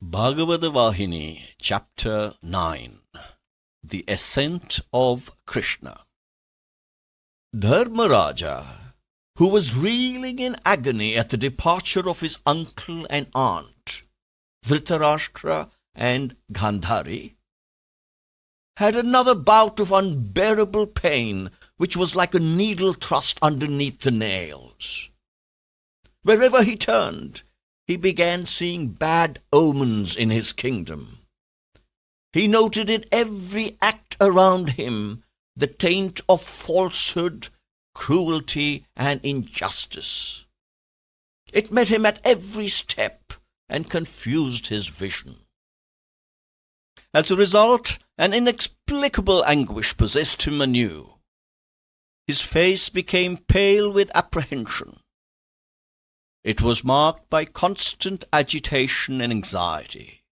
Bhagawatha Vahini, Chapter 9. The Ascent of Krishna. Dharmaraja, who was reeling in agony at the departure of his uncle and aunt, Dhritarashtra and Gandhari, had another bout of unbearable pain, which was like a needle thrust underneath the nails. Wherever he turned, he began seeing bad omens in his kingdom. He noted in every act around him the taint of falsehood, cruelty, and injustice. It met him at every step and confused his vision. As a result, an inexplicable anguish possessed him anew. His face became pale with apprehension. It was marked by constant agitation and anxiety.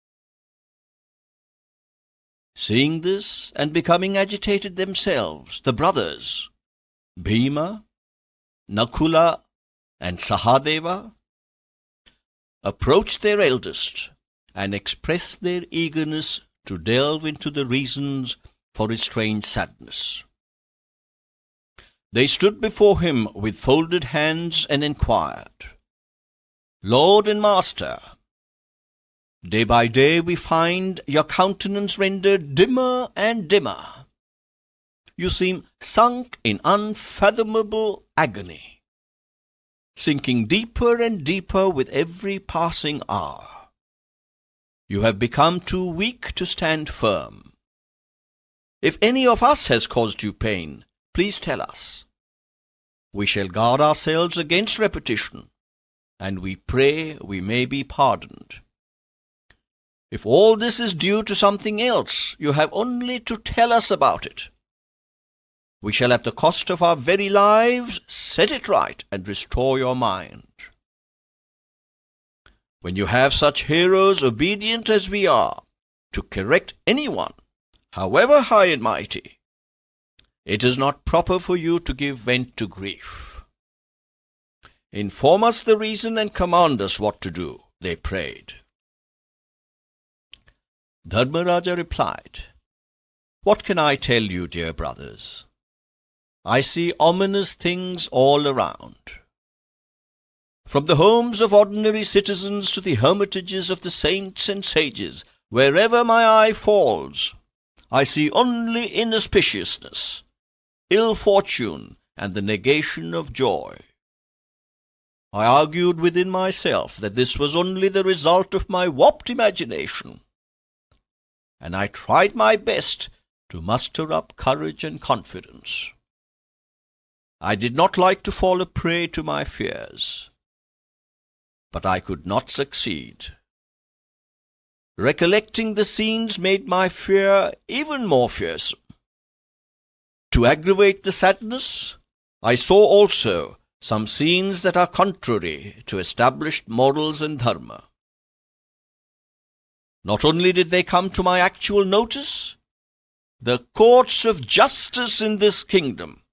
Seeing this, and becoming agitated themselves, the brothers, Bhima, Nakula, and Sahadeva, approached their eldest and expressed their eagerness to delve into the reasons for his strange sadness. They stood before him with folded hands and inquired, "Lord and Master, day by day we find your countenance rendered dimmer and dimmer. You seem sunk in unfathomable agony, sinking deeper and deeper with every passing hour. You have become too weak to stand firm. If any of us has caused you pain, please tell us. We shall guard ourselves against repetition, and we pray we may be pardoned. If all this is due to something else, you have only to tell us about it. We shall at the cost of our very lives set it right and restore your mind. When you have such heroes obedient as we are, to correct anyone, however high and mighty, it is not proper for you to give vent to grief. Inform us the reason and command us what to do," they prayed. Dharmaraja replied, "What can I tell you, dear brothers? I see ominous things all around. From the homes of ordinary citizens to the hermitages of the saints and sages, wherever my eye falls, I see only inauspiciousness, ill fortune, and the negation of joy. I argued within myself that this was only the result of my warped imagination, and I tried my best to muster up courage and confidence. I did not like to fall a prey to my fears, but I could not succeed. Recollecting the scenes made my fear even more fearsome. To aggravate the sadness, I saw also some scenes that are contrary to established morals and dharma. Not only did they come to my actual notice, the courts of justice in this kingdom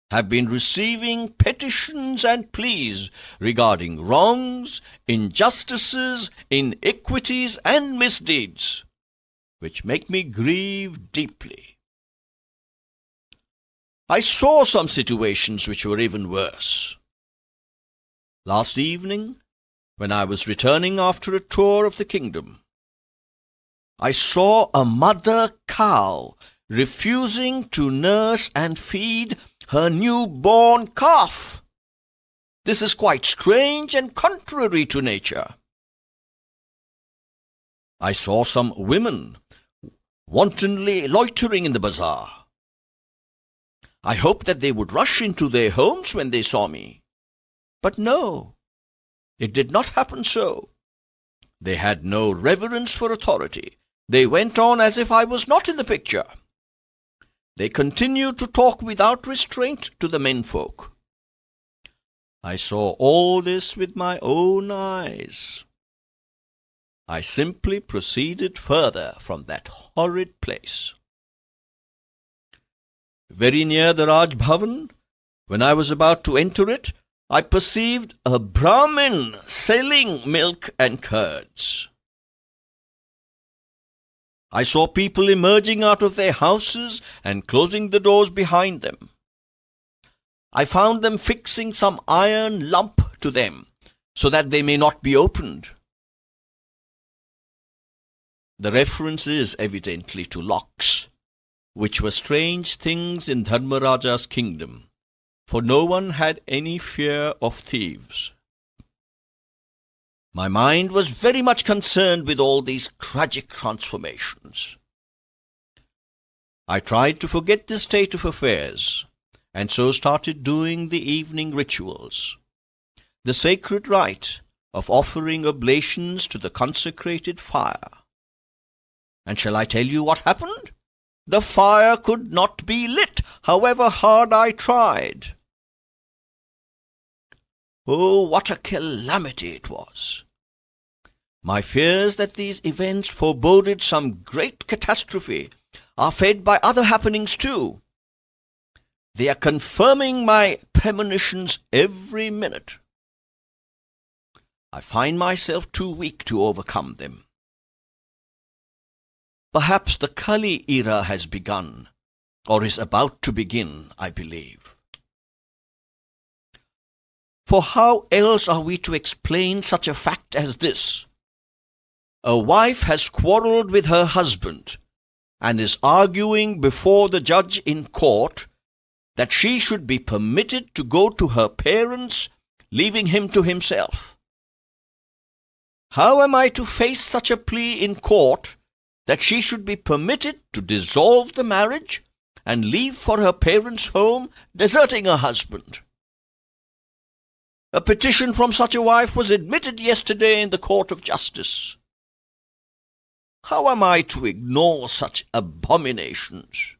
have been receiving petitions and pleas regarding wrongs, injustices, iniquities, and misdeeds, which make me grieve deeply. I saw some situations which were even worse. Last evening, when I was returning after a tour of the kingdom, I saw a mother cow refusing to nurse and feed her newborn calf. This is quite strange and contrary to nature. I saw some women wantonly loitering in the bazaar. I hoped that they would rush into their homes when they saw me. But no, it did not happen so. They had no reverence for authority. They went on as if I was not in the picture. They continued to talk without restraint to the menfolk. I saw all this with my own eyes. I simply proceeded further from that horrid place. Very near the Raj Bhavan, when I was about to enter it, I perceived a Brahmin selling milk and curds. I saw people emerging out of their houses and closing the doors behind them. I found them fixing some iron lump to them, so that they may not be opened. The reference is evidently to locks, which were strange things in Dharmaraja's kingdom, for no one had any fear of thieves. My mind was very much concerned with all these tragic transformations. I tried to forget this state of affairs, and so started doing the evening rituals, the sacred rite of offering oblations to the consecrated fire. And shall I tell you what happened? The fire could not be lit, however hard I tried. Oh, what a calamity it was! My fears that these events foreboded some great catastrophe are fed by other happenings too. They are confirming my premonitions every minute. I find myself too weak to overcome them. Perhaps the Kali era has begun, or is about to begin, I believe. For how else are we to explain such a fact as this? A wife has quarrelled with her husband, and is arguing before the judge in court that she should be permitted to go to her parents, leaving him to himself. How am I to face such a plea in court, that she should be permitted to dissolve the marriage and leave for her parents' home, deserting her husband? A petition from such a wife was admitted yesterday in the Court of Justice. How am I to ignore such abominations?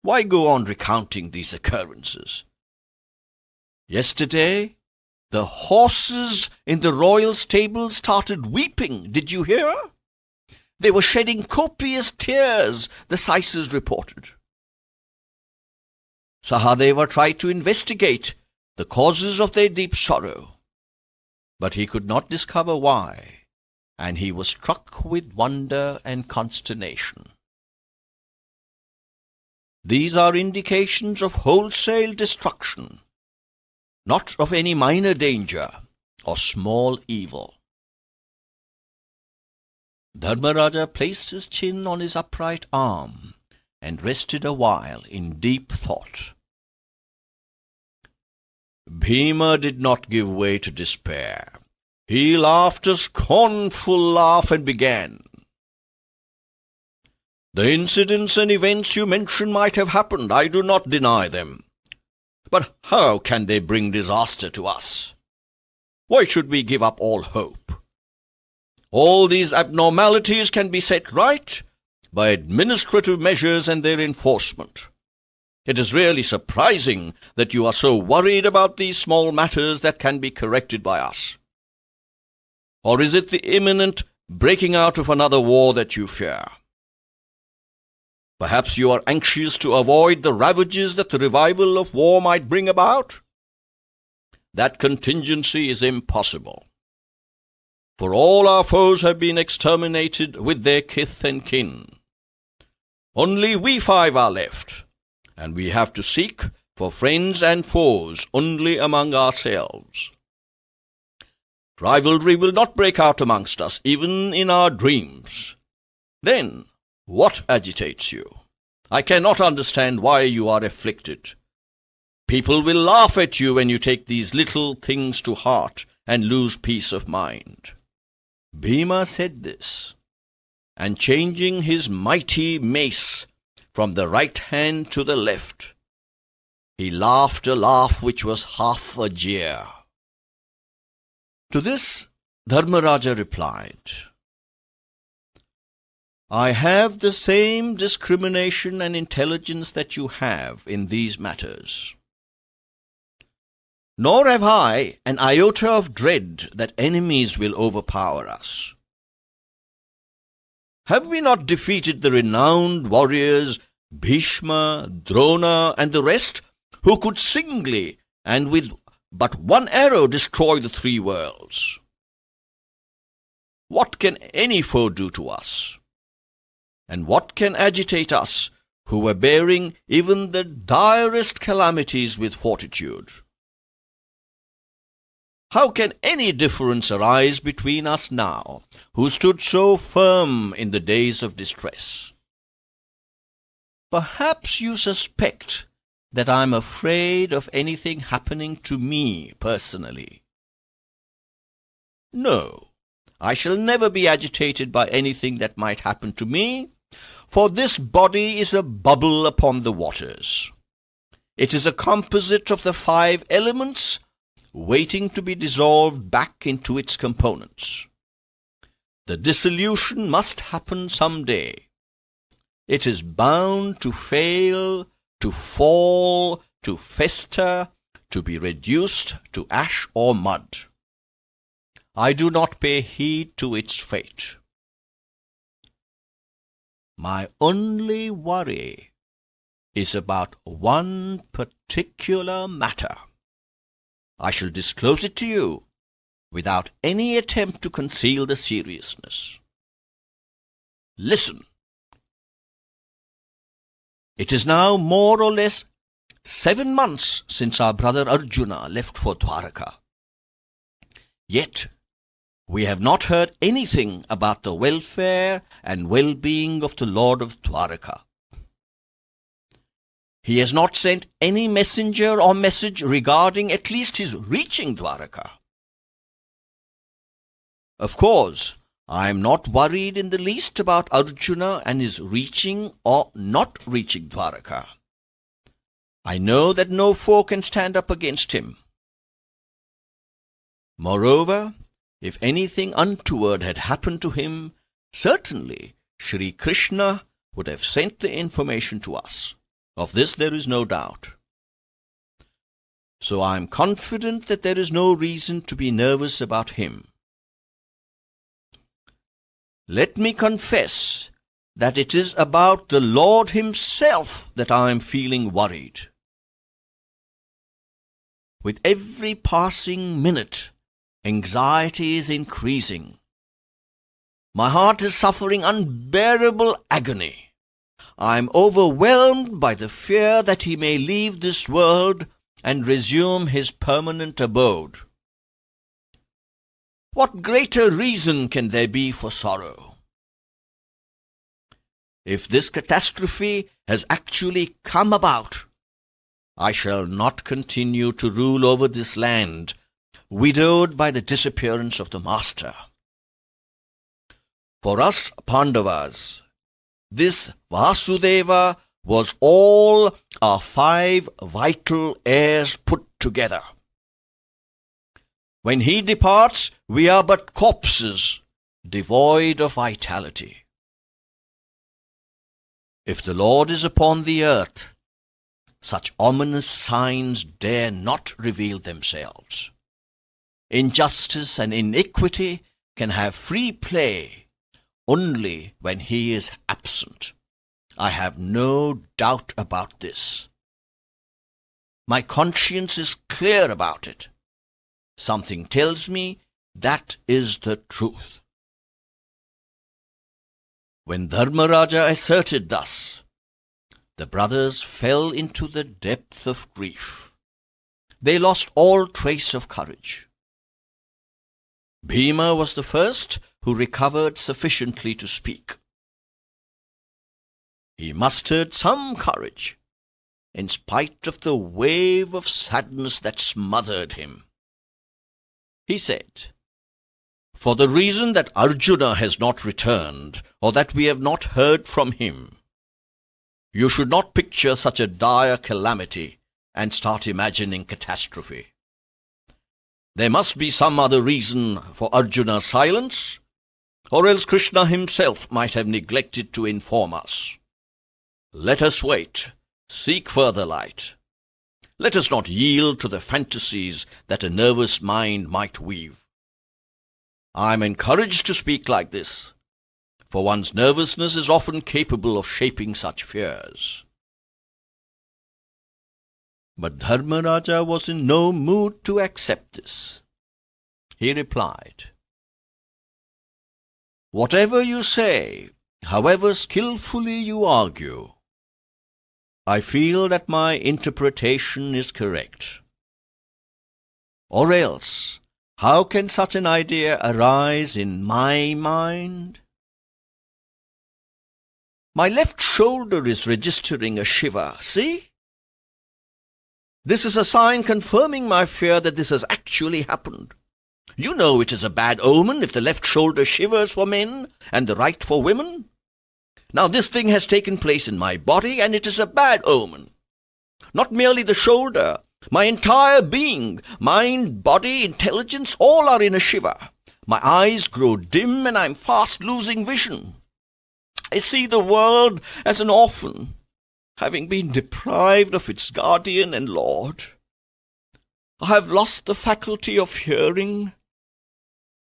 Why go on recounting these occurrences? Yesterday, the horses in the royal stable started weeping. Did you hear? They were shedding copious tears, the Saisas reported. Sahadeva tried to investigate the causes of their deep sorrow, but he could not discover why, and he was struck with wonder and consternation. These are indications of wholesale destruction, not of any minor danger or small evil. Dharmaraja placed his chin on his upright arm and rested a while in deep thought. Bhima did not give way to despair. He laughed a scornful laugh and began. The incidents and events you mention might have happened. I do not deny them. But how can they bring disaster to us? Why should we give up all hope? All these abnormalities can be set right by administrative measures and their enforcement. It is really surprising that you are so worried about these small matters that can be corrected by us. Or is it the imminent breaking out of another war that you fear? Perhaps you are anxious to avoid the ravages that the revival of war might bring about? That contingency is impossible. For all our foes have been exterminated with their kith and kin. Only we 5 are left, and we have to seek for friends and foes only among ourselves. Rivalry will not break out amongst us, even in our dreams. Then, what agitates you? I cannot understand why you are afflicted. People will laugh at you when you take these little things to heart and lose peace of mind. Bhima said this, and changing his mighty mace from the right hand to the left, he laughed a laugh which was half a jeer. To this Dharmaraja replied, I have the same discrimination and intelligence that you have in these matters. Nor have I an iota of dread that enemies will overpower us. Have we not defeated the renowned warriors Bhishma, Drona, and the rest, who could singly and with but one arrow destroy the 3 worlds? what can any foe do to us? And what can agitate us, who were bearing even the direst calamities with fortitude? How can any difference arise between us now, who stood so firm in the days of distress? Perhaps you suspect that I am afraid of anything happening to me personally. No, I shall never be agitated by anything that might happen to me, for this body is a bubble upon the waters. It is a composite of the 5 elements, waiting to be dissolved back into its components. The dissolution must happen some day. It is bound to fail, to fall, to fester, to be reduced to ash or mud. I do not pay heed to its fate. My only worry is about one particular matter. I shall disclose it to you without any attempt to conceal the seriousness. Listen. It is now more or less 7 months since our brother Arjuna left for Dwaraka. Yet we have not heard anything about the welfare and well-being of the Lord of Dwaraka. He has not sent any messenger or message regarding at least his reaching Dwaraka. Of course, I am not worried in the least about Arjuna and his reaching or not reaching Dwaraka. I know that no foe can stand up against him. Moreover, if anything untoward had happened to him, certainly Shri Krishna would have sent the information to us. Of this there is no doubt. So I am confident that there is no reason to be nervous about him. Let me confess that it is about the Lord himself that I am feeling worried. With every passing minute, anxiety is increasing. My heart is suffering unbearable agony. I am overwhelmed by the fear that he may leave this world and resume his permanent abode. What greater reason can there be for sorrow? If this catastrophe has actually come about, I shall not continue to rule over this land, widowed by the disappearance of the Master. For us Pandavas, this Vasudeva was all our 5 vital heirs put together. When he departs, we are but corpses, devoid of vitality. If the Lord is upon the earth, such ominous signs dare not reveal themselves. Injustice and iniquity can have free play only when he is absent. I have no doubt about this. My conscience is clear about it. Something tells me that is the truth. When Dharmaraja asserted thus, the brothers fell into the depth of grief. They lost all trace of courage. Bhima was the first who recovered sufficiently to speak. He mustered some courage, in spite of the wave of sadness that smothered him. He said, "For the reason that Arjuna has not returned, or that we have not heard from him, you should not picture such a dire calamity and start imagining catastrophe. There must be some other reason for Arjuna's silence, or else Krishna himself might have neglected to inform us. Let us wait, seek further light. Let us not yield to the fantasies that a nervous mind might weave. I am encouraged to speak like this, for one's nervousness is often capable of shaping such fears." But Dharmaraja was in no mood to accept this. He replied, Whatever you say, however skillfully you argue, I feel that my interpretation is correct. Or else, how can such an idea arise in my mind? My left shoulder is registering a shiver. See? This is a sign confirming my fear that this has actually happened. You know it is a bad omen if the left shoulder shivers for men and the right for women. Now this thing has taken place in my body, and it is a bad omen. Not merely the shoulder, my entire being, mind, body, intelligence, all are in a shiver. My eyes grow dim, and I am fast losing vision. I see the world as an orphan, having been deprived of its guardian and lord. I have lost the faculty of hearing.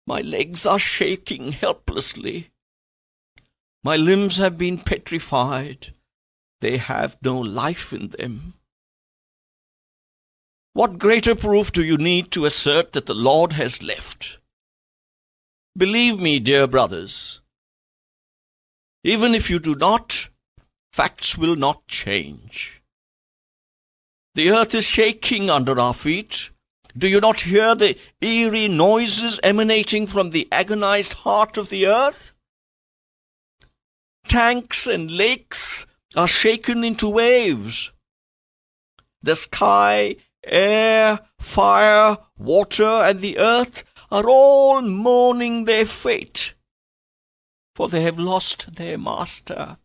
My legs are shaking helplessly. My limbs have been petrified. They have no life in them. What greater proof do you need to assert that the Lord has left? Believe me, dear brothers, even if you do not, facts will not change. The earth is shaking under our feet. Do you not hear the eerie noises emanating from the agonized heart of the earth? Tanks and lakes are shaken into waves. The sky, air, fire, water, and the earth are all mourning their fate, for they have lost their master.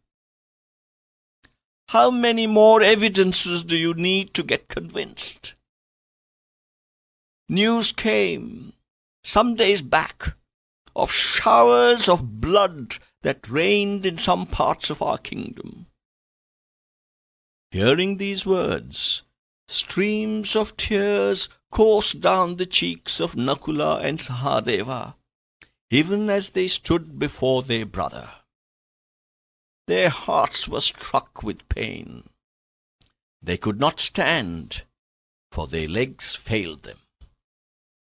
How many more evidences do you need to get convinced? News came some days back of showers of blood that rained in some parts of our kingdom. Hearing these words, streams of tears coursed down the cheeks of Nakula and Sahadeva, even as they stood before their brother. Their hearts were struck with pain. They could not stand, for their legs failed them.